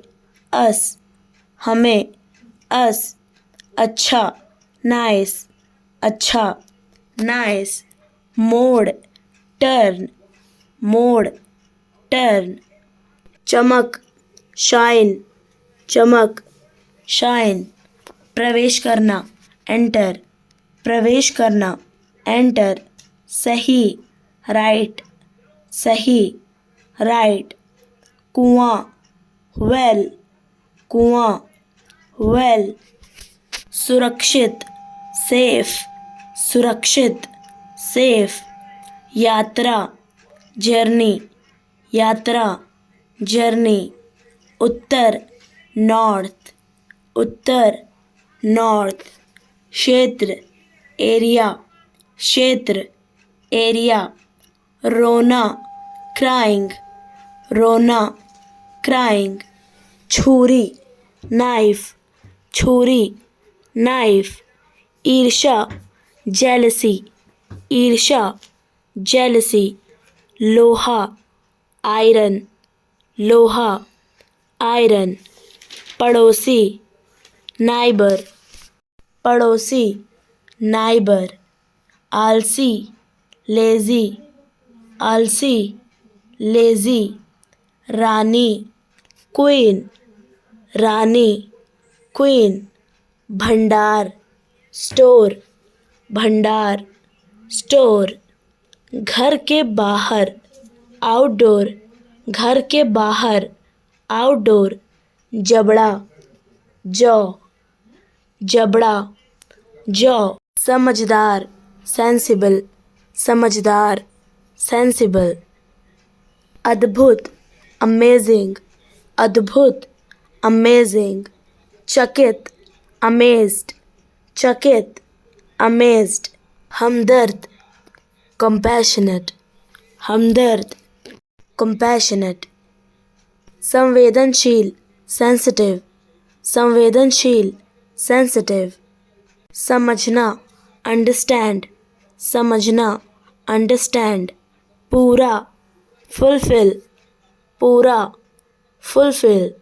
अस, हमें अस। अच्छा नाइस, अच्छा नाइस। मोड़ टर्न, मोड़ टर्न। चमक शाइन, चमक शाइन। प्रवेश करना एंटर, प्रवेश करना एंटर। सही राइट, सही, राइट। कुआं, वेल, कुआं, वेल। सुरक्षित, सेफ, सुरक्षित, सेफ। यात्रा, जर्नी, यात्रा, जर्नी। उत्तर, नॉर्थ, उत्तर, नॉर्थ। क्षेत्र, एरिया, क्षेत्र, एरिया। रोना, क्राइंग, रोना, क्राइंग। छुरी, नाइफ, छुरी, नाइफ। ईर्ष्या, जेलसी, ईर्ष्या, जेलसी। लोहा, आयरन, लोहा, आयरन। पड़ोसी, नाइबर, पड़ोसी, नाइबर। आलसी, लेजी, आलसी, लेजी। रानी, क्वीन, रानी, क्वीन। भंडार, स्टोर, भंडार, स्टोर। घर के बाहर, आउटडोर, घर के बाहर, आउटडोर। जबड़ा, जौ, जबड़ा, जौ। समझदार, सेंसिबल, समझदार, सेंसिबल। अद्भुत, अमेजिंग, अद्भुत, अमेजिंग। चकित, अमेज्ड, चकित, अमेज्ड। हमदर्द, कंपैशनेट, हमदर्द, कंपैशनेट। संवेदनशील, सेंसिटिव, संवेदनशील, सेंसिटिव। समझना, अंडरस्टैंड, समझना, अंडरस्टैंड। पूरा, फुलफिल, पूरा, फुलफिल।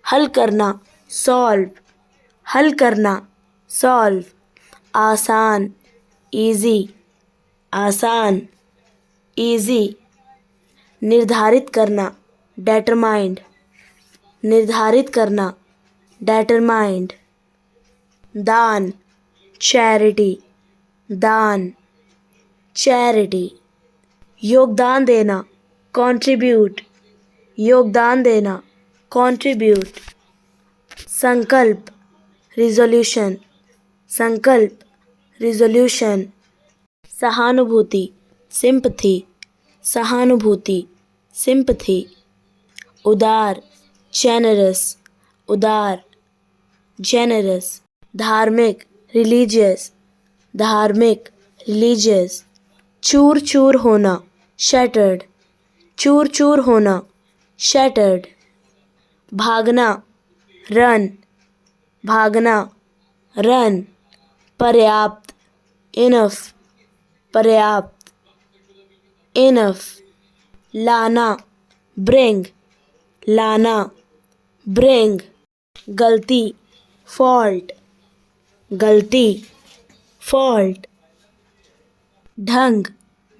हल करना, सॉल्व, हल करना, सॉल्व। आसान, इजी, आसान, इजी। निर्धारित करना, डेटरमाइंड, निर्धारित करना, डेटरमाइंड। दान, चैरिटी, दान, चैरिटी। योगदान देना, कंट्रीब्यूट, योगदान देना, कंट्रीब्यूट। संकल्प, रिजोल्यूशन, संकल्प, रिजोल्यूशन। सहानुभूति, सिंपथी, सहानुभूति, सिंपथी। उदार, जेनरस, उदार, जेनरस। धार्मिक, रिलीजियस, धार्मिक, रिलीजियस। चूर चूर होना, शैटर्ड, चूर चूर होना, शैटर्ड। भागना, रन, भागना, रन। पर्याप्त, इनफ, पर्याप्त, इनफ। लाना, ब्रिंग, लाना, ब्रिंग। गलती, फॉल्ट, गलती, फॉल्ट। ढंग,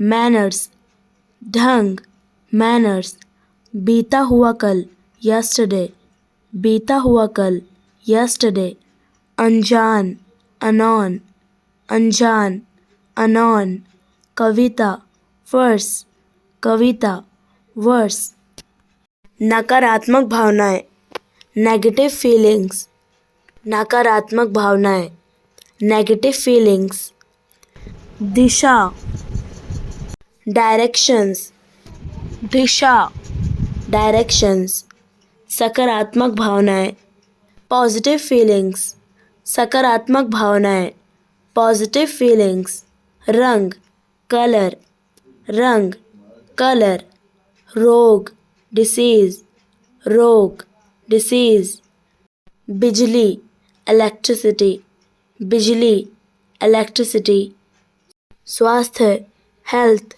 मैनर्स, ढंग, मैनर्स। बीता हुआ कल, यस्टरडे, बीता हुआ कल, यस्टरडे। अनजान, अनॉन, अनजान, अनॉन। कविता, वर्स, कविता, वर्स। नकारात्मक भावनाएं, नेगेटिव फीलिंग्स, नकारात्मक भावनाएं, नेगेटिव फीलिंग्स। दिशा, डायरेक्शंस, दिशा, डायरेक्शंस। सकारात्मक भावनाएं, पॉजिटिव फीलिंग्स, सकारात्मक भावनाएं, पॉजिटिव फीलिंग्स। रंग, कलर, रंग, कलर। रोग, डिसीज, रोग, डिसीज। बिजली, इलेक्ट्रिसिटी, बिजली, इलेक्ट्रिसिटी। स्वास्थ्य, हेल्थ,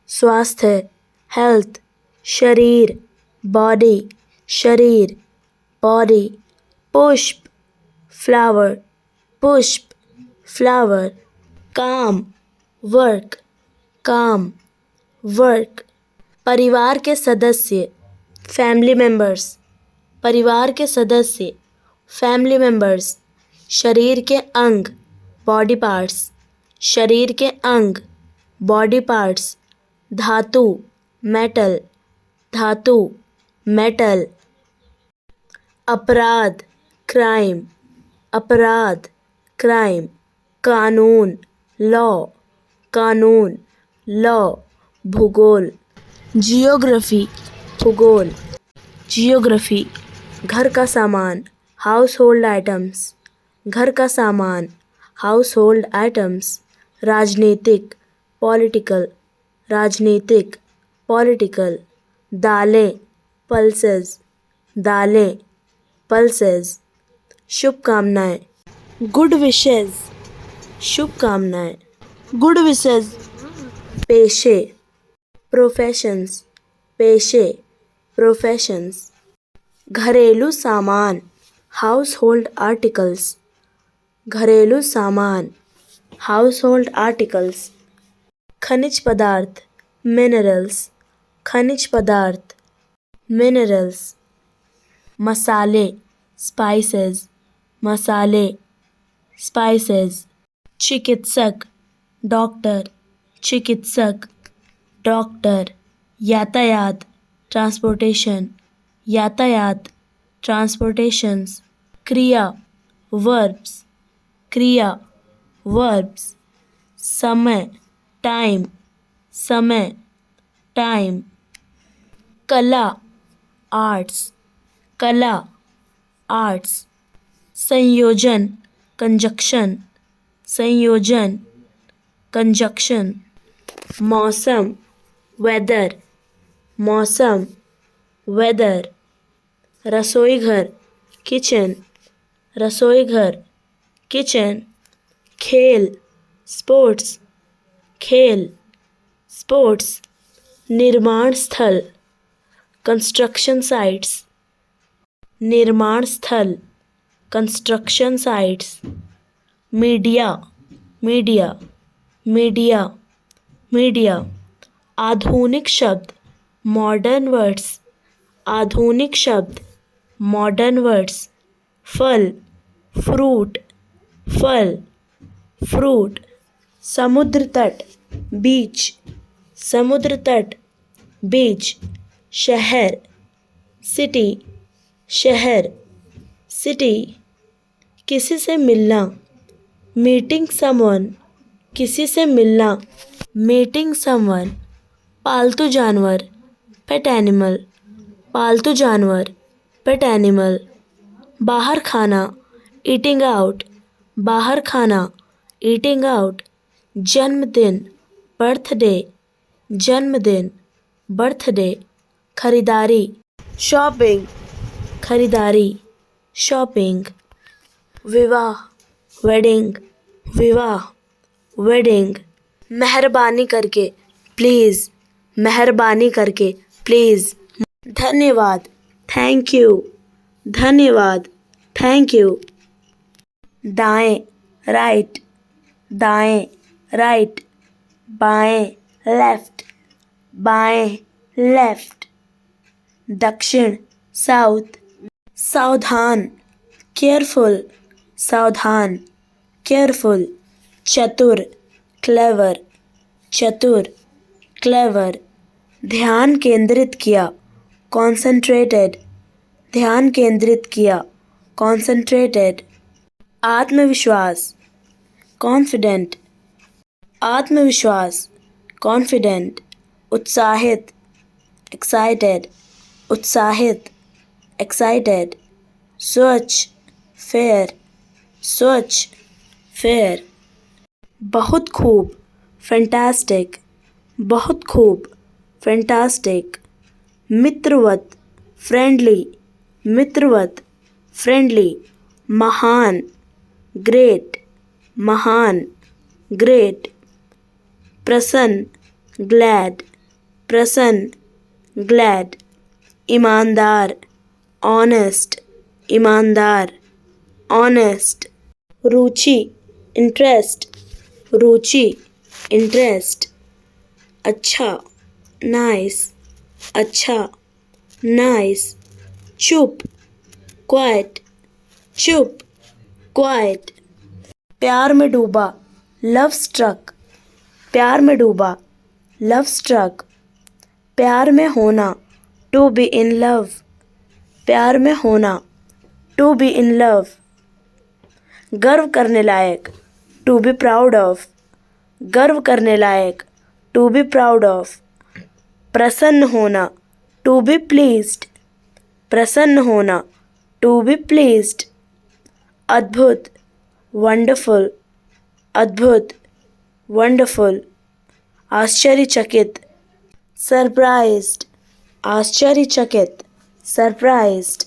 स्वास्थ्य, हेल्थ। शरीर, बॉडी, शरीर, बॉडी। पुष्प, फ्लावर, पुष्प, फ्लावर। काम, वर्क, काम, वर्क। परिवार के सदस्य, फैमिली मेंबर्स, परिवार के सदस्य, फैमिली मेंबर्स। शरीर के अंग, बॉडी पार्ट्स, शरीर के अंग, बॉडी पार्ट्स। धातु, मेटल, धातु, मेटल। अपराध, क्राइम, अपराध, क्राइम। कानून, लॉ, कानून, लॉ। भूगोल, जियोग्राफी, भूगोल, जियोग्राफी। घर का सामान, हाउस होल्ड आइटम्स, घर का सामान, हाउस होल्ड आइटम्स। राजनीतिक, पॉलिटिकल, राजनीतिक, पॉलिटिकल। दालें, पल्सेस, दालें, पल्सेस। शुभकामनाएं, गुड विशेस, शुभकामनाएं, गुड विशेस। पेशे, प्रोफेशंस, पेशे, प्रोफेशंस। घरेलू सामान, हाउस होल्ड आर्टिकल्स, घरेलू सामान, हाउस होल्ड आर्टिकल्स। खनिज पदार्थ, मिनरल्स, खनिज पदार्थ, मिनरल्स। मसाले, स्पाइसेस, मसाले, स्पाइसेस। चिकित्सक, डॉक्टर, चिकित्सक, डॉक्टर। यातायात, ट्रांसपोर्टेशन, यातायात, ट्रांसपोर्टेशंस। क्रिया, वर्ब्स, क्रिया, वर्ब्स। समय, टाइम, समय, टाइम। कला, आर्ट्स, कला, आर्ट्स। संयोजन, कंजक्शन, संयोजन, कंजक्शन। मौसम, वेदर, मौसम, वेदर। रसोई घर, किचन, रसोई घर, किचन। खेल, स्पोर्ट्स, खेल, स्पोर्ट्स। निर्माण स्थल, कंस्ट्रक्शन साइट्स, निर्माण स्थल, construction sites. Media, media, media, media. आधुनिक शब्द, मॉडर्न वर्ड्स, आधुनिक शब्द, मॉडर्न वर्ड्स। फल, फ्रूट, फल, फ्रूट। समुद्र तट, बीच, समुद्र तट, बीच। शहर, सिटी, शहर, सिटी। किसी से मिलना, मीटिंग समवन, किसी से मिलना, मीटिंग समवन। पालतू जानवर, पेट एनिमल, पालतू जानवर, पेट एनिमल। बाहर खाना, ईटिंग आउट, बाहर खाना, ईटिंग आउट। जन्मदिन, बर्थडे, जन्मदिन, बर्थडे। खरीदारी, शॉपिंग, खरीदारी, शॉपिंग। विवाह, वेडिंग, विवाह, वेडिंग। मेहरबानी करके, प्लीज़, मेहरबानी करके, प्लीज़। धन्यवाद, थैंक यू, धन्यवाद, थैंक यू। दाएं, राइट, दाएं, राइट। बाएं, लेफ्ट, बाएं, लेफ्ट। दक्षिण, साउथ, सावधान, केयरफुल, सावधान, केयरफुल। चतुर, क्लेवर, चतुर, क्लेवर। ध्यान केंद्रित किया, कॉन्सेंट्रेटेड, ध्यान केंद्रित किया, कॉन्सेंट्रेटेड। आत्मविश्वास, कॉन्फिडेंट, आत्मविश्वास, कॉन्फिडेंट। उत्साहित, एक्साइटेड, उत्साहित, एक्साइटेड। स्वच्छ, फेयर, स्वच्छ, फेयर। बहुत खूब, फैंटास्टिक, बहुत खूब, फैंटास्टिक। मित्रवत, फ्रेंडली, मित्रवत, फ्रेंडली। महान, ग्रेट, महान, ग्रेट। प्रसन्न, ग्लैड, प्रसन्न, ग्लैड। ईमानदार, ऑनेस्ट, ईमानदार, ऑनेस्ट। रुचि, इंटरेस्ट, रुचि, इंटरेस्ट। अच्छा, नाइस, अच्छा, नाइस। चुप, क्वाइट, चुप, क्वाइट। प्यार में डूबा, लव स्ट्रक, प्यार में डूबा, लव स्ट्रक। प्यार में होना, टू बी इन लव, प्यार में होना, टू बी इन लव। गर्व करने लायक, टू बी प्राउड ऑफ, गर्व करने लायक, टू बी प्राउड ऑफ। प्रसन्न होना, टू बी प्लीज्ड, प्रसन्न होना, टू बी प्लीज्ड। अद्भुत, वंडरफुल, अद्भुत, वंडरफुल। आश्चर्यचकित, सरप्राइज्ड, आश्चर्यचकित, सरप्राइज्ड।